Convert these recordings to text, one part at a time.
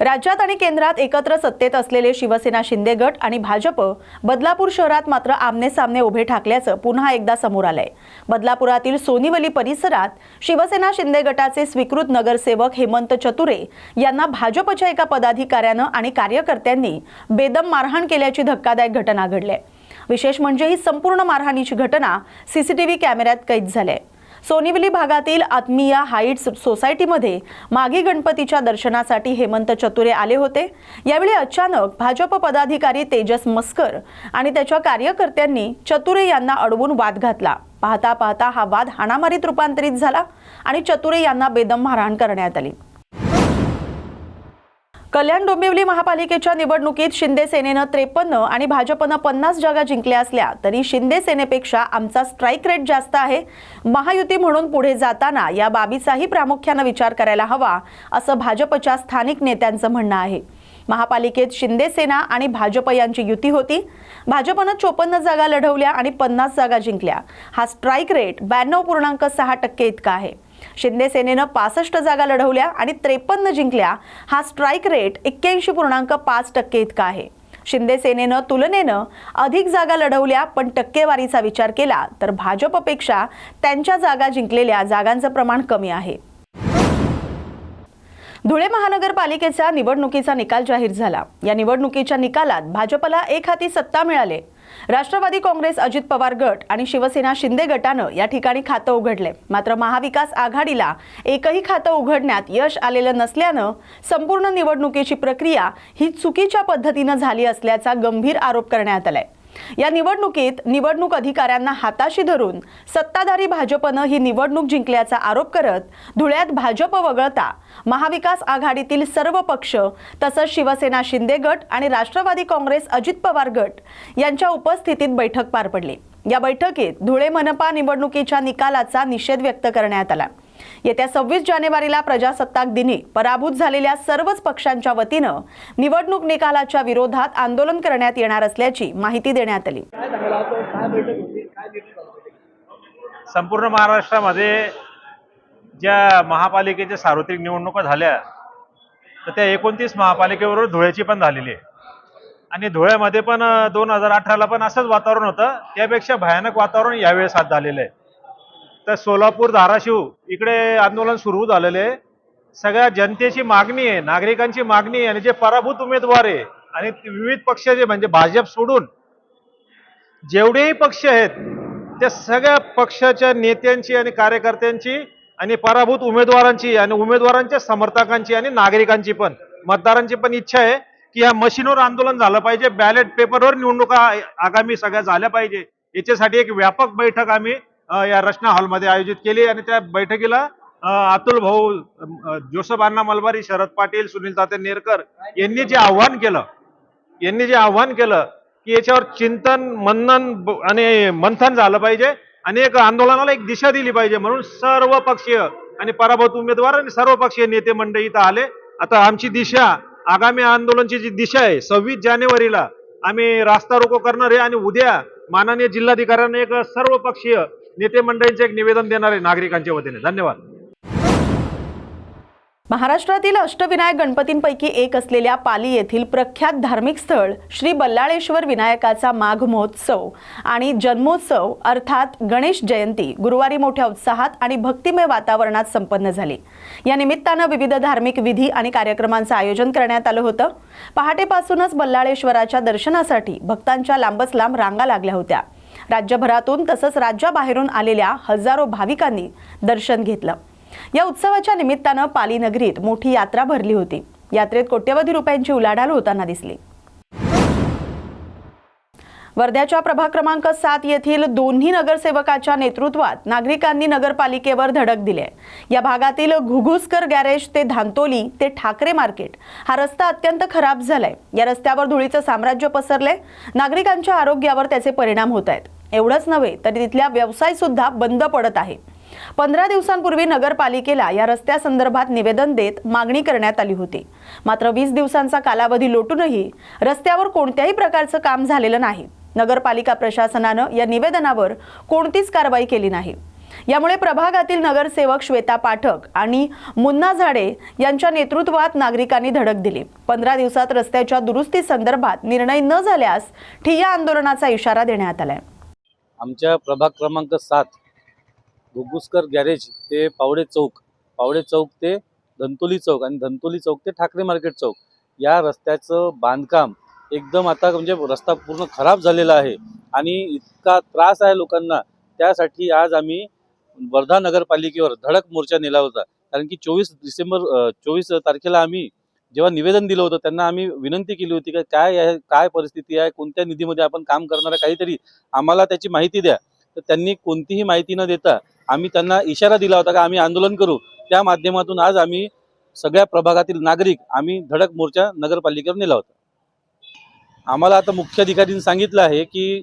राज्यात आणि केंद्रात एकत्र सत्तेत असलेले शिवसेना शिंदे गट आणि भाजप बदलापूर शहरात मात्र आमने-सामने उभे ठाकल्याचं पुन्हा एकदा समोर आलंय। बदलापुरातील सोनीवली परिसरात शिवसेना शिंदे गटाचे स्वीकृत नगरसेवक हेमंत चतुरे यांना भाजपच्या एका पदाधिकाऱ्यानं आणि कार्यकर्त्यांनी बेदम मारहाण केल्याची धक्कादायक घटना घडली आहे। विशेष म्हणजे ही संपूर्ण मारहाणीची घटना सीसीटीव्ही कॅमेऱ्यात कैद झाली आहे। सोनीवली भागातील आत्मीया हाइट्स सोसायटीमध्ये मागी गणपतीच्या दर्शनासाठी हेमंत चतुरे आले होते। यावेळी अचानक भाजप पदाधिकारी तेजस मस्कर आणि त्याच्या कार्यकर्त्यांनी चतुरे यांना अडवून वाद घातला। पाहता पाहता हा वाद हाणामारीत रूपांतरित झाला आणि चतुरे यांना बेदम मारहाण करण्यात आली। कल्याण डोंबिवली महापालिकेच्या निवडणुकीत शिंदे सेनेनं 53 आणि भाजपनं 50 जागा जिंकल्या असल्या तरी शिंदे सेनेपेक्षा आमचा स्ट्राइक रेट जास्त आहे। महायुती म्हणून पुढे जाताना या बाबीचाही प्रामुख्याने विचार करायला हवा असं भाजपच्या स्थानिक नेत्यांचं म्हणणं आहे। महापालिकेत शिंदे सेना आणि भाजप यांची युती होती। भाजपनं 54 जागा लढवल्या आणि 50 जागा जिंकल्या। हा स्ट्राइक रेट 92.6% इतका आहे। शिंदे सेनेनं 65 जागा लढवल्या आणि 53 जिंकल्या। हा स्ट्राइक रेट 81.5% इतका आहे। शिंदे सेनेनं तुलनेनं अधिक जागा लढवल्या पण टक्केवारीचा विचार केला तर भाजपपेक्षा त्यांच्या जागा जिंकलेल्या जागांचं प्रमाण कमी आहे। धुळे महानगरपालिकेच्या निवडणुकीचा निकाल जाहीर झाला। या निवडणुकीच्या निकालात भाजपला एक हाती सत्ता मिळाली। राष्ट्रवादी काँग्रेस अजित पवार गट आणि शिवसेना शिंदे गटानं या ठिकाणी खातं उघडले। मात्र महाविकास आघाडीला एकही खातं उघडण्यात यश आलेलं नसल्यानं संपूर्ण निवडणुकीची प्रक्रिया ही चुकीच्या पद्धतीने झाली असल्याचा गंभीर आरोप करण्यात आलाय। या निवडणुकीत निवडणूक अधिकाऱ्यांना हाताशी धरून सत्ताधारी भाजपनं ही निवडणूक जिंकल्याचा आरोप करत धुळ्यात भाजप वगळता महाविकास आघाडीतील सर्व पक्ष तसंच शिवसेना शिंदे गट आणि राष्ट्रवादी काँग्रेस अजित पवार गट यांच्या उपस्थितीत बैठक पार पडली। या बैठकीत धुळे मनपा निवडणुकीच्या निकालाचा निषेध व्यक्त करण्यात आला। येत्या 26 जानेवारीला प्रजासत्ताक दिनी पराभूत झालेल्या सर्वच पक्षांच्या वतीनं निवडणूक निकालाच्या विरोधात आंदोलन करण्यात येणार असल्याची माहिती देण्यात आली। संपूर्ण महाराष्ट्रामध्ये ज्या महापालिकेच्या सार्वत्रिक निवडणुका झाल्या तर त्या 29 महापालिकेबरोबर धुळ्याची पण झालेली आहे आणि धुळ्यामध्ये पण 2018ला पण असंच वातावरण होतं। त्यापेक्षा भयानक वातावरण यावेळेस साथ झालेलं आहे। तर सोलापूर धाराशिव इकडे आंदोलन सुरू झालेले आहे। सगळ्या जनतेची मागणी आहे, नागरिकांची मागणी आहे आणि जे पराभूत उमेदवार आहे आणि विविध पक्षाचे म्हणजे भाजप सोडून जेवढेही पक्ष आहेत त्या सगळ्या पक्षाच्या नेत्यांची आणि कार्यकर्त्यांची आणि पराभूत उमेदवारांची आणि उमेदवारांच्या समर्थकांची आणि नागरिकांची पण मतदारांची पण इच्छा आहे की या मशीनवर आंदोलन झालं पाहिजे। बॅलेट पेपरवर निवडणुका आगामी सगळ्या झाल्या पाहिजे। याच्यासाठी एक व्यापक बैठक आम्ही या रचना हॉलमध्ये आयोजित केली आणि त्या बैठकीला अतुल भाऊ, जोसेफ अण्णा मलबारी, शरद पाटील, सुनील तात्या नेरकर यांनी जे आव्हान केलं की याच्यावर चिंतन मनन आणि मंथन झालं पाहिजे आणि एक आंदोलनाला एक दिशा दिली पाहिजे। म्हणून सर्व पक्षीय आणि पराभूत उमेदवार आणि सर्व पक्षीय नेते मंडळी इथं आले। आता आमची दिशा, आगामी आंदोलनाची जी दिशा आहे 26 जानेवारीला आम्ही रास्ता रोको करणार आहे आणि उद्या माननीय जिल्हाधिकाऱ्यांना एक सर्व पक्षीय नेते मंडळींचे एक निवेदन देणार आहे नागरिकांच्या वतीने। धन्यवाद। महाराष्ट्रातील अष्टविनायक गणपतींपैकी एक असलेल्या पाली येथील प्रख्यात धार्मिक स्थळ श्री बल्लाळेश्वर विनायकाचा माघ महोत्सव आणि जन्मोत्सव अर्थात गणेश जयंती गुरुवारी मोठ्या उत्साहात आणि भक्तिमय वातावरणात संपन्न झाली। या निमित्तानं विविध धार्मिक विधी आणि कार्यक्रमांचं आयोजन करण्यात आलं होतं। पहाटेपासूनच बल्लाळेश्वराच्या दर्शनासाठी भक्तांच्या लांबच लांब रांगा लागल्या होत्या। राज्यभरातून तसंच राज्याबाहेरून आलेल्या हजारो भाविकांनी दर्शन घेतलं। या उत्सवाच्या निमित्तानं पाली नगरीत मोठी यात्रा भरली होती। यात्रेत कोट्यवधी रुपयांची उलाढाल होताना दिसली। वर्ध्याच्या प्रभाग क्रमांक 7 येथील दोन्ही नगरसेवकाच्या नेतृत्वात नागरिकांनी नगरपालिकेवर धडक दिली आहे। या भागातील घुघुसकर गॅरेज ते धांतोली ते ठाकरे मार्केट हा रस्ता अत्यंत खराब झालाय। या रस्त्यावर धुळीचं साम्राज्य पसरलंय। नागरिकांच्या आरोग्यावर त्याचे परिणाम होत आहेत। एवढंच नव्हे तर तिथल्या व्यवसाय सुद्धा बंद पडत आहे। 15 दिवसांपूर्वी नगरपालिकेला या रस्त्यासंदर्भात निवेदन देत मागणी करण्यात आली होती। मात्र 20 दिवसांचा कालावधी लोटूनही रस्त्यावर कोणत्याही प्रकारचं काम झालेलं नाही। नगरपालिका प्रशासनानं या निवेदनावर कोणतीच कारवाई केली नाही। यामुळे प्रभागातील नगरसेवक श्वेता पाठक आणि मुन्ना झाडे यांच्या नेतृत्वात नागरिकांनी धडक दिली. 15 दिवसात रस्त्याच्या दुरुस्ती संदर्भात निर्णय न झाल्यास ठिय्या आंदोलनाचा इशारा देण्यात आलाय. आमच्या प्रभाग क्रमांक 7 घुग्गुसकर गॅरेज ते पावडे चौक ते धंतोली चौक आणि धंतोली चौक ते ठाकरे मार्केट चौक या रस्त्याचं बांधकाम एकदम आता म्हणजे रस्ता पूर्ण खराब झालेला आहे आणि इतका त्रास आहे लोकांना. त्यासाठी आज आम्ही वर्धा नगरपालिकेवर धडक मोर्चा नेला होता. कारण की 24 तारखेला आम्ही जेव्हा निवेदन दिलं होतं त्यांना आम्ही विनंती केली होती की काय परिस्थिती आहे, कोणत्या निधीमध्ये आपण काम करणार आहे, काहीतरी आम्हाला त्याची माहिती द्या. तर त्यांनी कोणतीही माहिती न देता आम्ही त्यांना इशारा दिला होता की आम्ही आंदोलन करू. त्या माध्यमातून आज आम्ही सगळ्या प्रभागातील नागरिक आम्ही धडक मोर्चा नगरपालिकेवर नेला होता. आम्हाला आता मुख्याधिकाऱ्यांनी सांगितलं आहे की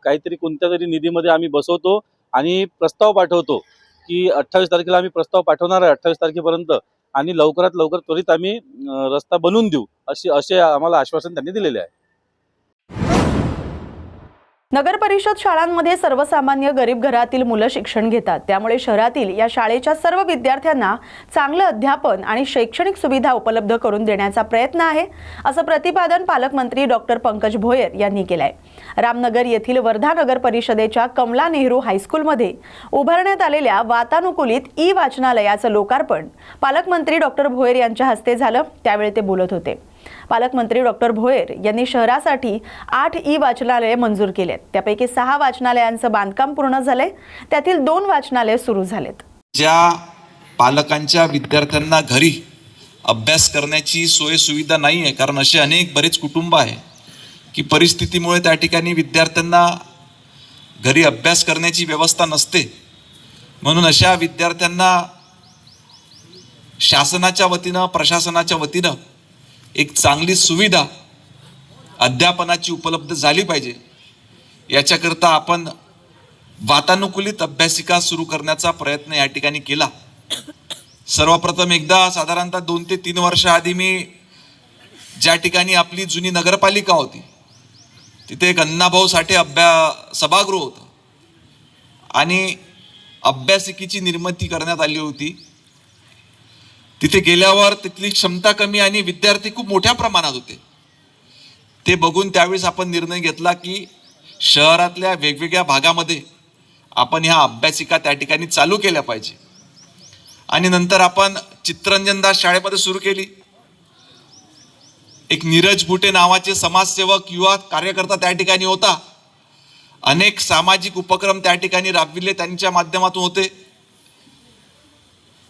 काहीतरी कोणत्या तरी निधीमध्ये आम्ही बसवतो आणि प्रस्ताव पाठवतो की 28 तारखेला आम्ही प्रस्ताव पाठवणार आहे 28 तारखेपर्यंत आणि लवकरात लवकर त्वरित आम्ही रस्ता बनवून देऊ असे आम्हाला आश्वासन त्यांनी दिलेले आहे. नगर परिषद शाळांमध्ये सर्वसामान्य गरीब घरातील मुलं शिक्षण घेतात. त्यामुळे शहरातील या शाळेच्या सर्व विद्यार्थ्यांना चांगलं अध्यापन आणि शैक्षणिक सुविधा उपलब्ध करून देण्याचा प्रयत्न आहे, असं प्रतिपादन पालकमंत्री डॉक्टर पंकज भोयर यांनी केलंय. रामनगर येथील वर्धा नगर परिषदेच्या कमला नेहरू हायस्कूलमध्ये उभारण्यात आलेल्या वातानुकूलित ई वाचनालयाचं लोकार्पण पालकमंत्री डॉक्टर भोयर यांच्या हस्ते झालं. त्यावेळी ते बोलत होते. पालकमंत्री डॉक्टर भोयर यांनी शहरासाठी 8 ई वाचनालये मंजूर केलेत. त्यापैकी 6 वाचनालयांचं बांधकाम पूर्ण झालंय. त्यातील 2 वाचनालये सुरू झालेत. ज्या पालकांच्या विद्यार्थ्यांना घरी अभ्यास करण्याची सोय सुविधा नाही आहे, कारण असे अनेक बरेच कुटुंब आहे की परिस्थितीमुळे त्या ठिकाणी विद्यार्थ्यांना घरी अभ्यास करण्याची व्यवस्था नसते. म्हणून अशा विद्यार्थ्यांना शासनाच्या वतीनं प्रशासनाच्या वतीनं एक चांगली सुविधा अध्यापनाची उपलब्ध झाली पाहिजे. याच्याकरता आपण वातानुकूलित अभ्यासिका सुरू करण्याचा प्रयत्न या ठिकाणी केला. सर्वप्रथम एकदा साधारणतः 2 ते 3 वर्ष आधी मी ज्या ठिकाणी आपली जुनी नगरपालिका होती तिथे एक अण्णाभाऊ साठे सभागृह होतं आणि अभ्यासिकेची निर्मिती करण्यात आली होती. तिथे गेल्यावर तिथली क्षमता कमी आणि विद्यार्थी खूप मोठ्या प्रमाणात होते. ते बघून त्यावेळेस आपण निर्णय घेतला की शहरातल्या वेगवेगळ्या भागामध्ये आपण ह्या अभ्यासिका त्या ठिकाणी चालू केल्या पाहिजे. आणि नंतर आपण चित्तरंजन दास शाळेमध्ये सुरू केली. एक नीरज बुटे नावाचे समाजसेवक युवा कार्यकर्ता त्या ठिकाणी होता. अनेक सामाजिक उपक्रम त्या ठिकाणी राबविले त्यांच्या माध्यमातून होते.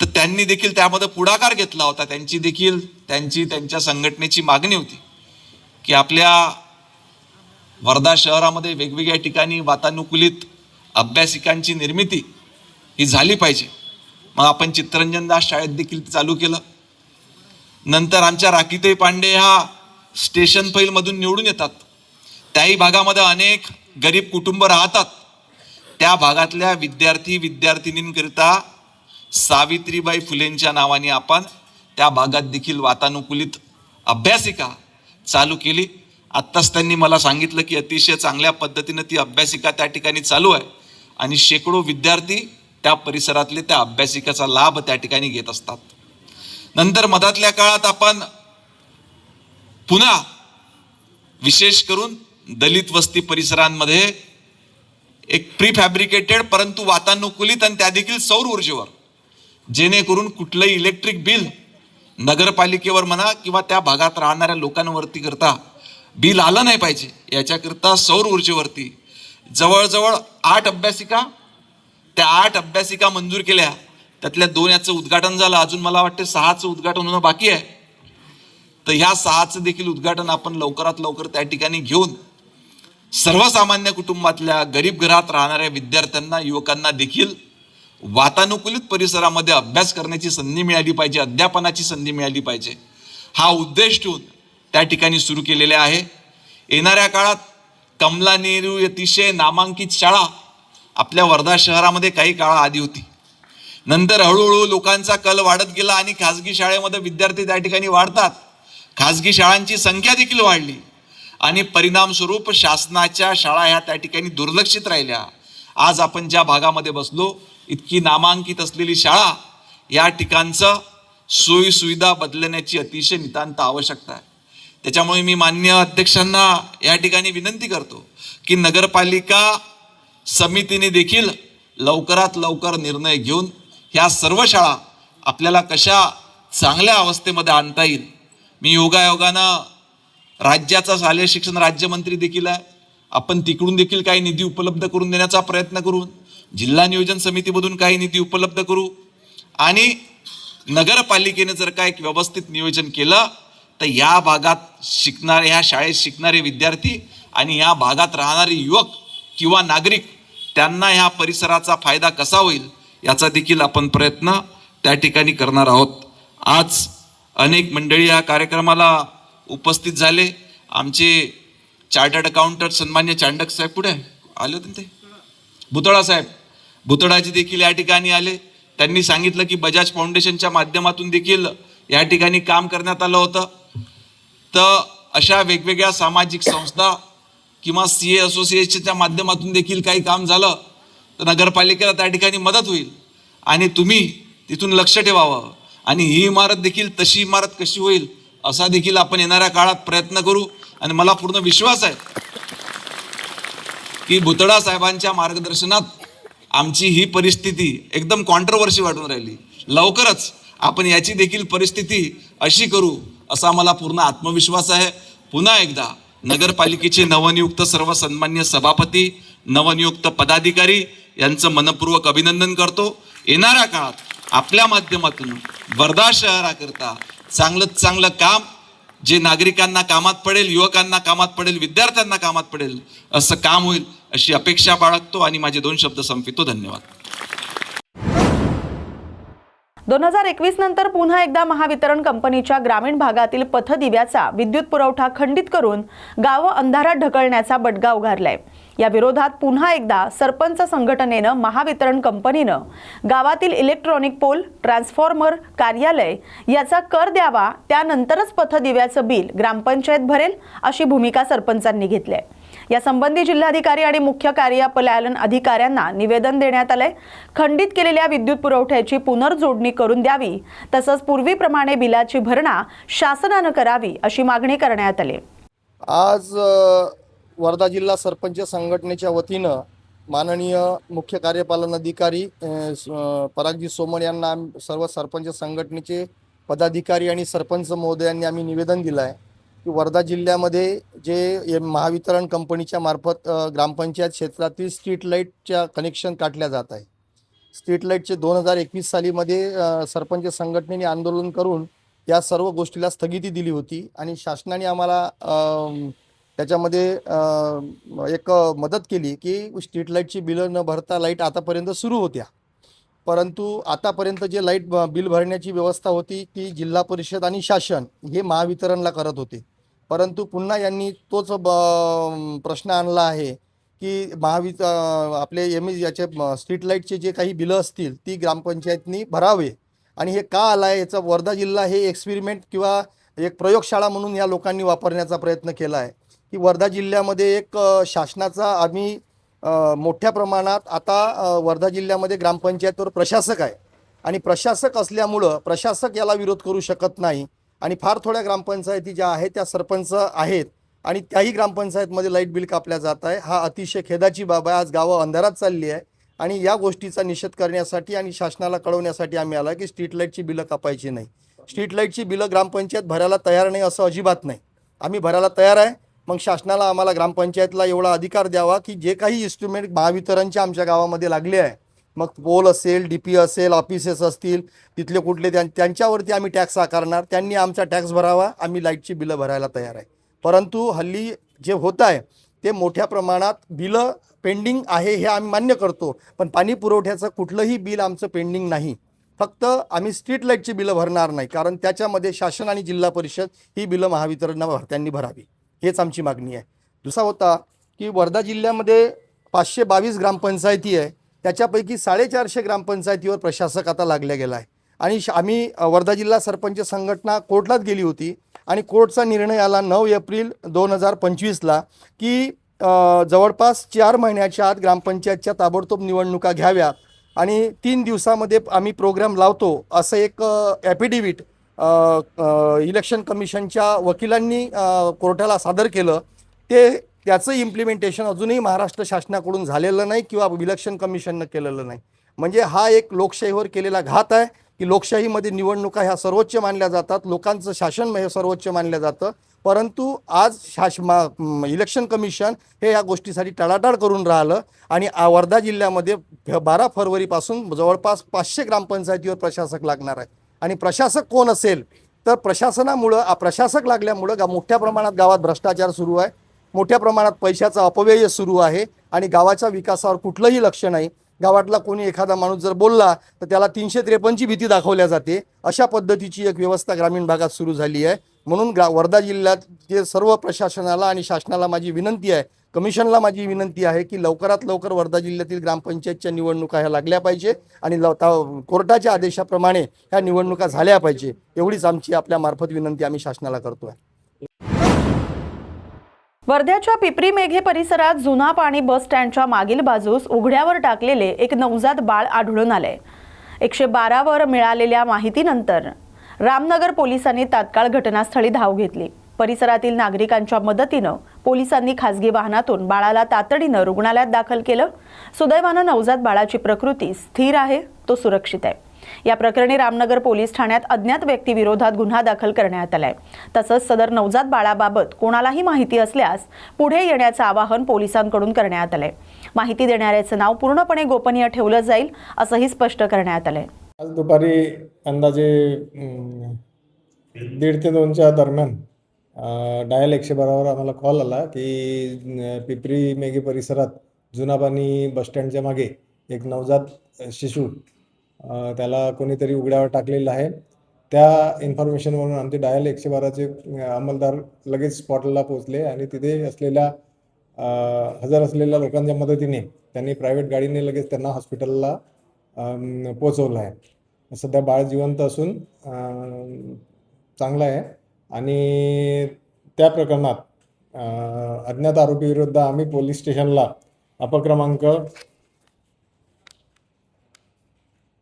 तर त्यांनी देखील त्यामध्ये पुढाकार घेतला होता. त्यांच्या संघटनेची मागणी होती की आपल्या वर्धा शहरामध्ये वेगवेगळ्या ठिकाणी वातानुकूलित अभ्यासिकांची निर्मिती ही झाली पाहिजे. मग आपण चित्तरंजन दास शाळेत देखील चालू केलं. नंतर आमच्या राखीताई पांडे ह्या स्टेशन पैलमधून निवडून येतात. त्याही भागामध्ये अनेक गरीब कुटुंब राहतात. त्या भागातल्या विद्यार्थिनींकरिता सावित्रीबाई फुलेंच्या नावाने आपण त्या भागात देखील वातानुकूलित अभ्यासिका चालू केली. आत्ताच त्यांनी मला सांगितलं की अतिशय चांगल्या पद्धतीने ती अभ्यासिका त्या ठिकाणी चालू आहे आणि शेकडो विद्यार्थी त्या परिसरातले त्या अभ्यासिकेचा लाभ त्या ठिकाणी घेत असतात. नंतर मधातल्या काळात आपण पुन्हा विशेष करून दलित वस्ती परिसरांमध्ये एक प्रीफॅब्रिकेटेड परंतु वातानुकूलित आणि त्या देखील सौर ऊर्जेवर, जेणेकरून कुठलंही इलेक्ट्रिक बिल नगरपालिकेवर म्हणा किंवा त्या भागात राहणाऱ्या लोकांवरती करता बिल आलं नाही पाहिजे याच्याकरता सौर ऊर्जेवरती जवळजवळ 8 अभ्यासिका, त्या 8 अभ्यासिका मंजूर केल्या. त्यातल्या 2 याचं उद्घाटन झालं. अजून मला वाटतं 6चं उद्घाटन होणं बाकी आहे. तर ह्या 6चं देखील उद्घाटन आपण लवकरात लवकर त्या ठिकाणी घेऊन सर्वसामान्य कुटुंबातल्या गरीब घरात राहणाऱ्या विद्यार्थ्यांना, युवकांना देखील वातानुकूलित परिसरामध्ये अभ्यास करण्याची संधी मिळाली पाहिजे, अध्यापनाची संधी मिळाली पाहिजे, हा उद्देश ठेवून त्या ठिकाणी सुरू केलेले आहे. येणाऱ्या काळात कमला नेहरू अतिशय नामांकित शाळा आपल्या वर्धा शहरामध्ये काही काळाआधी होती. नंतर हळूहळू लोकांचा कल वाढत गेला आणि खाजगी शाळेमध्ये विद्यार्थी त्या ठिकाणी वाढतात. खाजगी शाळांची संख्या देखील वाढली आणि परिणाम स्वरूप शासनाच्या शाळा ह्या त्या ठिकाणी दुर्लक्षित राहिल्या. आज आपण ज्या भागामध्ये बसलो इतकी नामांकित असलेली शाळा या ठिकाणचं सोयी सुविधा बदलण्याची अतिशय नितांत आवश्यकता आहे. त्याच्यामुळे मी मान्य अध्यक्षांना या ठिकाणी विनंती करतो की नगरपालिका समितीने देखील लवकरात लवकर निर्णय घेऊन ह्या सर्व शाळा आपल्याला कशा चांगल्या अवस्थेमध्ये आणता येईल. मी योगायोगानं राज्याचा शालेय शिक्षण राज्यमंत्री देखील आहे. आपण तिकडून देखील काही निधी उपलब्ध करून देण्याचा प्रयत्न करू, जिल्हा नियोजन समितीमधून काही निधी उपलब्ध करू आणि नगरपालिकेने जर का एक व्यवस्थित नियोजन केलं तर या भागात शिकणारे, ह्या शाळेत शिकणारे विद्यार्थी आणि ह्या भागात राहणारे युवक किंवा नागरिक त्यांना ह्या परिसराचा फायदा कसा होईल याचा देखील आपण प्रयत्न त्या ठिकाणी करणार आहोत. आज अनेक मंडळी या कार्यक्रमाला उपस्थित झाले. आमचे चार्टर्ड अकाउंटंट सन्मान्य चांडक साहेब पुढे आले होते, ते भुतळा साहेब, भुतळाजी देखील या ठिकाणी आले. त्यांनी सांगितलं की बजाज फाउंडेशनच्या माध्यमातून देखील या ठिकाणी काम करण्यात आलं होतं. तर अशा वेगवेगळ्या सामाजिक संस्था किंवा CA असोसिएशनच्या माध्यमातून देखील काही काम झालं तर नगरपालिकेला त्या ठिकाणी मदत होईल आणि तुम्ही तिथून लक्ष ठेवावं आणि ही इमारत देखील तशी इमारत कशी होईल असा देखील आपण येणाऱ्या काळात प्रयत्न करू. आणि मला पूर्ण विश्वास आहे की भुतळा साहेबांच्या मार्गदर्शनात आमची ही परिस्थिती एकदम कॉन्ट्रोवर्सी वाटून राहिली. लवकरच आपण याची देखील परिस्थिती अशी करू असा मला पूर्ण आत्मविश्वास आहे. पुन्हा एकदा नगरपालिकेचे नवनियुक्त सर्व सन्मान्य सभापती, नवनियुक्त पदाधिकारी यांचं मनपूर्वक अभिनंदन करतो. येणाऱ्या काळात आपल्या माध्यमातून वर्धा शहराकरता चांगलं काम जे नागरिकांना कामात पडेल, युवकांना कामात पडेल, विद्यार्थ्यांना कामात पडेल असं काम होईल अशी अपेक्षा बाळगतो आणि माझे 2 शब्द संपवितो. धन्यवाद. 2021 नंतर पुन्हा एकदा महावितरण कंपनीच्या ग्रामीण भागातील पथदिव्याचा विद्युत पुरवठा खंडित करून गावं अंधारात ढकलण्याचा बडगा उगारलाय. या विरोधात पुन्हा एकदा सरपंच संघटनेनं महावितरण कंपनीनं गावातील इलेक्ट्रॉनिक पोल, ट्रान्सफॉर्मर, कार्यालय याचा कर द्यावा, त्यानंतरच पथदिव्याचं बिल ग्रामपंचायत भरेल अशी भूमिका सरपंचांनी घेतली आहे. यासंबंधी जिल्हाधिकारी आणि मुख्य कार्यपालन अधिकाऱ्यांना निवेदन देण्यात आलंय. खंडित केलेल्या विद्युत पुरवठ्याची पुनर्जोडणी करून द्यावी, तसंच पूर्वीप्रमाणे बिलाची भरणा शासनानं करावी अशी मागणी करण्यात आली. आज वर्धा जिल्हा सरपंच संघटनेच्या वतीनं माननीय मुख्य कार्यपालन अधिकारी परागजी सोमण यांना सर्व सरपंच संघटनेचे पदाधिकारी आणि सरपंच महोदयांनी आम्ही निवेदन दिलं आहे की वर्धा जिल्ह्यामध्ये जे महावितरण कंपनीच्या मार्फत ग्रामपंचायत क्षेत्रातील स्ट्रीट लाईटच्या कनेक्शन काटल्या जात आहे. स्ट्रीट लाईटचे 2021 सालीमध्ये सरपंच संघटनेने आंदोलन करून या सर्व गोष्टीला स्थगिती दिली होती आणि शासनाने आम्हाला त्याच्यामध्ये एक मदत केली की स्ट्रीट लाईटची बिलं न भरता लाईट आतापर्यंत सुरू होत्या. परंतु आतापर्यंत जे लाईट बिल भरण्याची व्यवस्था होती ती जिल्हा परिषद आणि शासन हे महावितरणला करत होते. परंतु पुन्हा यांनी तोच प्रश्न आणला आहे की आपले याचे स्ट्रीट लाईटचे जे काही बिलं असतील ती ग्रामपंचायतनी भरावे. आणि हे का आलं आहे याचा वर्धा जिल्हा हे एक्सपेरिमेंट किंवा एक प्रयोगशाळा म्हणून या लोकांनी वापरण्याचा प्रयत्न केला आहे की वर्धा जिल्ह्यामध्ये एक शासनाचा आम्ही मोठ्या प्रमाणात आता वर्धा जिल्ह्यामध्ये ग्रामपंचायतवर प्रशासक आहे आणि प्रशासक असल्यामुळं प्रशासक याला विरोध करू शकत नाही आणि फार थोड्या ग्रामपंचायती ज्या आहेत त्या सरपंच आहेत आणि त्याही ग्रामपंचायतमध्ये लाईट बिल कापल्या जात आहे. हा अतिशय खेदाची बाब आहे. आज गावं अंधारात चालली आहे आणि या गोष्टीचा निषेध करण्यासाठी आणि शासनाला कळवण्यासाठी आम्ही आला की स्ट्रीट लाईटची बिलं कापायची नाही. स्ट्रीट लाईटची बिलं ग्रामपंचायत भरायला तयार नाही असं अजिबात नाही. आम्ही भरायला तयार आहे. मग शासनाला आम्हाला ग्रामपंचायतला एवढा अधिकार द्यावा की जे काही इन्स्ट्रुमेंट महावितरणच्या आमच्या गावामध्ये लागले आहे, मग पोल असेल, DP असेल, ऑफिसेस असतील, तिथले कुठले त्यांच्यावरती आम्ही टॅक्स आकारणार. त्यांनी आमचा टॅक्स भरावा. आम्ही लाईटची बिलं भरायला तयार आहे. परंतु हल्ली जे होत आहे ते मोठ्या प्रमाणात बिलं पेंडिंग आहे हे आम्ही मान्य करतो, पण पाणी पुरवठ्याचं कुठलंही बिल आमचं पेंडिंग नाही. फक्त आम्ही स्ट्रीट लाईटची बिलं भरणार नाही, कारण त्याच्यामध्ये शासन आणि जिल्हा परिषद ही बिलं महावितरणला त्यांनी भरावी, हेच आमची मागणी आहे. दुसरा होता की वर्धा जिल्ह्यामध्ये 522 ग्रामपंचायती आहे, त्याच्यापैकी 450 ग्रामपंचायतीवर प्रशासक आता लागल्या गेला आहे. आणि आम्ही वर्धा जिल्हा सरपंच संघटना कोर्टात गेली होती आणि कोर्टचा निर्णय आला 9 एप्रिल 2025ला की जवळपास 4 महिन्याच्या आत ग्रामपंचायतच्या ताबडतोब निवडणुका घ्याव्यात आणि 3 दिवसामध्ये आम्ही प्रोग्राम लावतो असं एक ॲफिडेव्हिट इलेक्शन कमिशनच्या वकिलांनी कोर्टाला सादर केलं. त्याचं इम्प्लिमेंटेशन अजूनही महाराष्ट्र शासनाकडून झालेलं नाही किंवा इलेक्शन कमिशननं केलेलं नाही. म्हणजे हा एक लोकशाहीवर केलेला घात आहे की लोकशाहीमध्ये निवडणुका ह्या सर्वोच्च मानल्या जातात, लोकांचं शासन हे सर्वोच्च मानलं जातं. परंतु आज इलेक्शन कमिशन हे या गोष्टीसाठी टाळाटाळ करून राहिलं आणि वर्धा जिल्ह्यामध्ये 12 फरवरीपासून जवळपास 500 ग्रामपंचायतीवर प्रशासक लागणार आहे. आणि प्रशासक कोण असेल तर प्रशासक लागल्यामुळं मोठ्या प्रमाणात गावात भ्रष्टाचार सुरू आहे, मोठ्या प्रमाणात पैशाचा अपव्यय सुरू आहे आणि गावाच्या विकासावर कुठलंही लक्ष नाही. गावातला कोणी एखादा माणूस जर बोलला तर त्याला 353ची भीती दाखवल्या जाते. अशा पद्धतीची एक व्यवस्था ग्रामीण भागात सुरू झाली आहे. म्हणून वर्धा जिल्ह्यात सर्व प्रशासनाला आणि शासनाला माझी विनंती आहे, कमिशनला माझी विनंती आहे की लवकरात लवकर वर्धा जिल्ह्यातील ग्रामपंचायतच्या निवडणुका ह्या लागल्या पाहिजे आणि कोर्टाच्या आदेशाप्रमाणे ह्या निवडणुका झाल्या पाहिजे. एवढीच आमची आपल्या मार्फत विनंती आम्ही शासनाला करतो आहे. वर्ध्याच्या पिपरी मेघे परिसरात जुना पाणी बस स्टँडच्या मागील बाजूस उघड्यावर टाकलेले एक नवजात बाळ आढळून आले. 112 वर मिळालेल्या माहितीनंतर रामनगर पोलिसांनी तात्काळ घटनास्थळी धाव घेतली. परिसरातील नागरिकांच्या मदतीनं पोलिसांनी खासगी वाहनातून बाळाला तातडीनं रुग्णालयात दाखल केलं. सुदैवानं नवजात बाळाची प्रकृती स्थिर आहे, तो सुरक्षित आहे. या प्रकरणी रामनगर पोलीस ठाण्यात अज्ञात व्यक्तीविरोधात गुन्हा दाखल करण्यात आलाय. तसंच सदर नवजात बाळाबाबत कोणालाही माहिती असल्यास पुढे येण्याचं आवाहन पोलिसांकडून करण्यात आलंय. माहिती देणाऱ्याचं नाव पूर्णपणे गोपनीय ठेवलं जाईल असंही स्पष्ट करण्यात आलंय. आज दुपारी अंदाजे 1:30 ते 2च्या दरम्यान डायल 112वर आम्हाला कॉल आला की पिपरी मेघे परिसरात जुनापानी बसस्टँडच्या मागे एक नवजात शिशू त्याला कोणीतरी उघड्यावर टाकलेलं आहे. त्या इन्फॉर्मेशनवरून आमचे डायल 112चे अंमलदार लगेच स्पॉटला पोहोचले आणि तिथे हजर असलेल्या लोकांच्या मदतीने त्यांनी प्रायव्हेट गाडीने लगेच त्यांना हॉस्पिटलला पोचवलं आहे. सध्या बाळ जिवंत असून चांगलं आहे आणि त्या प्रकरणात अज्ञात आरोपीविरुद्ध आम्ही पोलीस स्टेशनला अपक्रमांक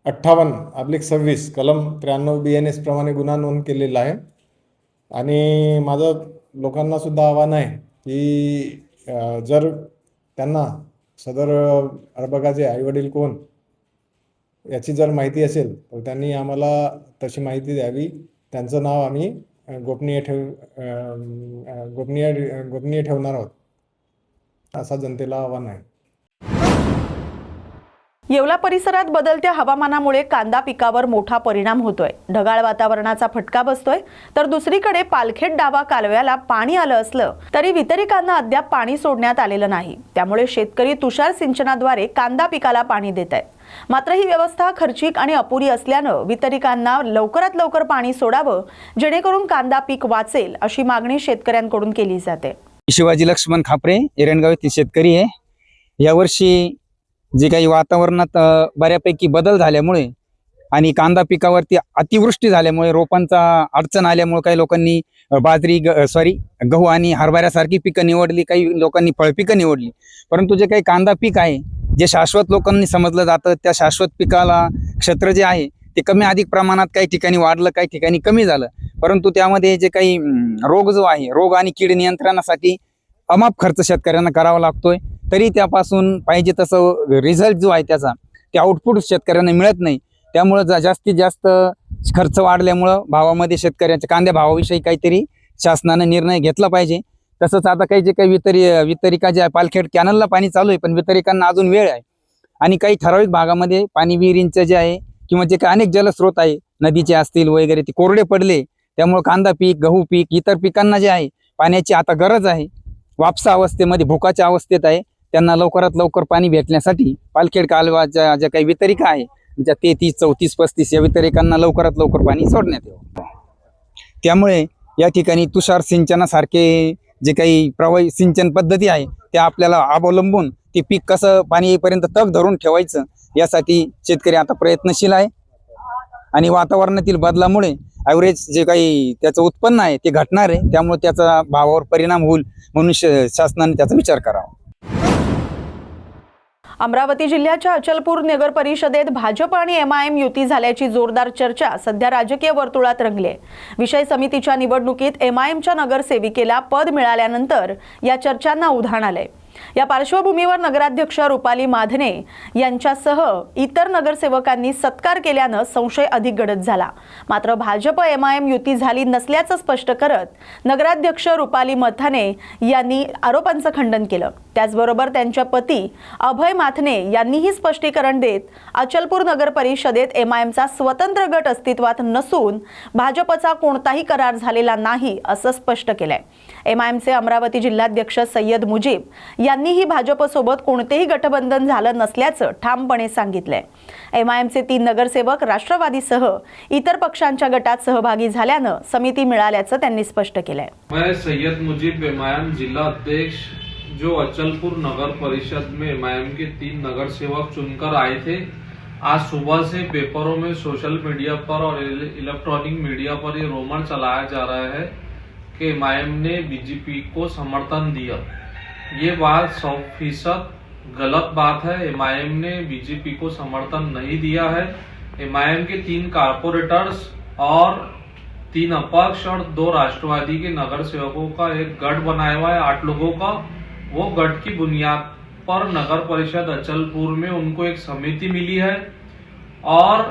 58/26 कलम 93 BNS प्रमाणे गुन्हा नोंद केलेला आहे. आणि माझं लोकांनासुद्धा आव्हान आहे की जर त्यांना सदर अर्भकाचे आईवडील कोण याची जर माहिती असेल तर त्यांनी आम्हाला तशी माहिती द्यावी. त्यांचं नाव आम्ही गोपनीय ठेवणार आहोत, असा जनतेला आव्हान आहे. येवला परिसरात बदलत्या हवामानामुळे कांदा पिकावर मोठा परिणाम होतोय. ढगाळ वातावरणाचा फटका बसतोय, तर दुसरीकडे पालखेड डावा कालव्याला पाणी आलं असलं तरी वितरिकांना अद्याप पाणी सोडण्यात आलेलं नाही. त्यामुळे शेतकरी तुषार सिंचनाद्वारे कांदा पिकाला पाणी देत आहेत. मात्र ही व्यवस्था खर्चिक आणि अपुरी असल्यानं वितरिकांना लवकरात लवकर पाणी सोडावं, जेणेकरून कांदा पीक वाचेल, अशी मागणी शेतकऱ्यांकडून केली जाते. शिवाजी लक्ष्मण खापरे, एरणगाव येथील शेतकरी आहे. यावर्षी जे काही वातावरणात बऱ्यापैकी बदल झाल्यामुळे आणि कांदा पिकावरती अतिवृष्टी झाल्यामुळे रोपांचा अडचण आल्यामुळे काही लोकांनी गहू आणि हरभऱ्यासारखी पिकं निवडली, काही लोकांनी फळपिकं निवडली. परंतु जे काही कांदा पीक आहे, जे शाश्वत लोकांनी समजलं जातं, त्या शाश्वत पिकाला क्षेत्र जे आहे ते कमी अधिक प्रमाणात काही ठिकाणी वाढलं, काही ठिकाणी कमी झालं. परंतु त्यामध्ये जे काही रोग आणि कीड नियंत्रणासाठी अमाप खर्च शेतकऱ्यांना करावा लागतोय. तरी त्यापासून पाहिजे तसं रिझल्ट जो आहे त्याचा ते आउटपुट शेतकऱ्यांना मिळत नाही. त्यामुळे जास्तीत जास्त खर्च वाढल्यामुळं भावामध्ये शेतकऱ्यांच्या कांद्या भावाविषयी काहीतरी शासनानं निर्णय घेतला पाहिजे. तसंच आता काही जे काही वितरिका जे आहे, पालखेड कॅनलला पाणी चालू आहे, पण वितरिकांना अजून वेळ आहे. आणि काही ठराविक भागामध्ये पाणी विहिरींचं जे आहे किंवा जे काही अनेक जलस्रोत आहे, नदीचे असतील वगैरे, ते कोरडे पडले. त्यामुळे कांदा पीक, गहू पीक, इतर पिकांना जे आहे पाण्याची आता गरज आहे. वापसा अवस्थेमध्ये, भुकाच्या अवस्थेत आहे. त्यांना लवकरात लवकर पाणी भेटण्यासाठी पालखेड कालव्याच्या ज्या काही वितरिका आहे, ज्या 33, 34, 35 या वितरिकांना लवकरात लवकर पाणी सोडण्यात यावं. त्यामुळे या ठिकाणी तुषार सिंचनासारखे जे काही प्रवाही सिंचन पद्धती आहे त्या आपल्याला अवलंबून ते पीक कसं पाणी येईपर्यंत तग धरून ठेवायचं, यासाठी शेतकरी आता प्रयत्नशील आहे. आणि वातावरणातील बदलामुळे ॲव्हरेज जे काही त्याचं उत्पन्न आहे ते घटणार आहे. त्यामुळे त्याचा भावावर परिणाम होईल, म्हणून शासनाने त्याचा विचार करावा. अमरावती जिल्ह्याच्या अचलपूर नगर परिषदेत भाजप आणि एमआयएम युती झाल्याची जोरदार चर्चा सध्या राजकीय वर्तुळात रंगली आहे. विषय समितीच्या निवडणुकीत एमआयएमच्या नगरसेविकेला पद मिळाल्यानंतर या चर्चांना उधाण आलंय. या पार्श्वभूमीवर नगराध्यक्ष रुपाली माधने यांच्यासह इतर नगरसेवकांनी सत्कार केल्यानं संशय अधिक गडद झाला. मात्र भाजप एमआयएम युती झाली नसल्याचं स्पष्ट करत नगराध्यक्ष रुपाली माधने यांनी आरोपांचं खंडन केलं. त्याचबरोबर त्यांच्या पती अभय माथने यांनीही स्पष्टीकरण देत अचलपूर नगर परिषदेत एमआयएमचा स्वतंत्र गट अस्तित्वात नसून भाजपचा कोणताही करार झालेला नाही असं स्पष्ट केलंय. एमआयएमचे अमरावती जिल्हाध्यक्ष सय्यद मुजीब यांनीही भाजपसोबत कोणतेही गठबंधन झालं नसल्याचं ठामपणे सांगितलंय. एमआयएमचे 3 नगरसेवक राष्ट्रवादीसह इतर पक्षांच्या गटात सहभागी झाल्यानं समिती मिळाल्याचं त्यांनी स्पष्ट केलंय. मैं सैयद मुजीब एमआईएम जिला अध्यक्ष जो अचलपुर नगर परिषद में एमआईएम के 3 नगर सेवक चुनकर आए थे, आज सुबह से पेपरों में, सोशल मीडिया पर और इलेक्ट्रॉनिक मीडिया पर ये रोमर चलाया जा रहा है कि एमआईएम ने बीजेपी को समर्थन दिया। ये बात 100% गलत बात है। एमआईएम ने बीजेपी को समर्थन नहीं दिया है। एमआईएम के 3 कारपोरेटर्स और 3 अपक्ष और 2 राष्ट्रवादी के नगर सेवकों का एक गठ बनाया हुआ है 8 लोगों का। वो गठ की बुनियाद पर नगर परिषद अचलपुर में उनको एक समिति मिली है और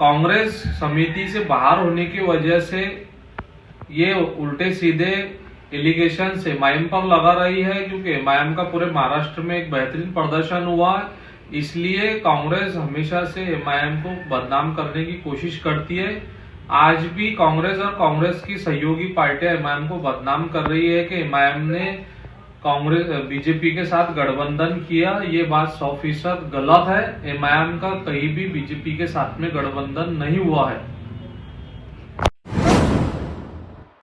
कांग्रेस समिति से बाहर होने की वजह से ये उल्टे सीधे एलिगेशन एमआईएम पर लगा रही है, क्योंकि एमआईएम का पूरे महाराष्ट्र में एक बेहतरीन प्रदर्शन हुआ है। इसलिए कांग्रेस हमेशा से एमआईएम को बदनाम करने की कोशिश करती है। आज भी कांग्रेस और कांग्रेस की सहयोगी पार्टियां एमआईएम को बदनाम कर रही है कि एमआईएम ने कांग्रेस बीजेपी के साथ गठबंधन किया। ये बात 100% गलत है। एमआईएम का कहीं भी बीजेपी के साथ में गठबंधन नहीं हुआ है।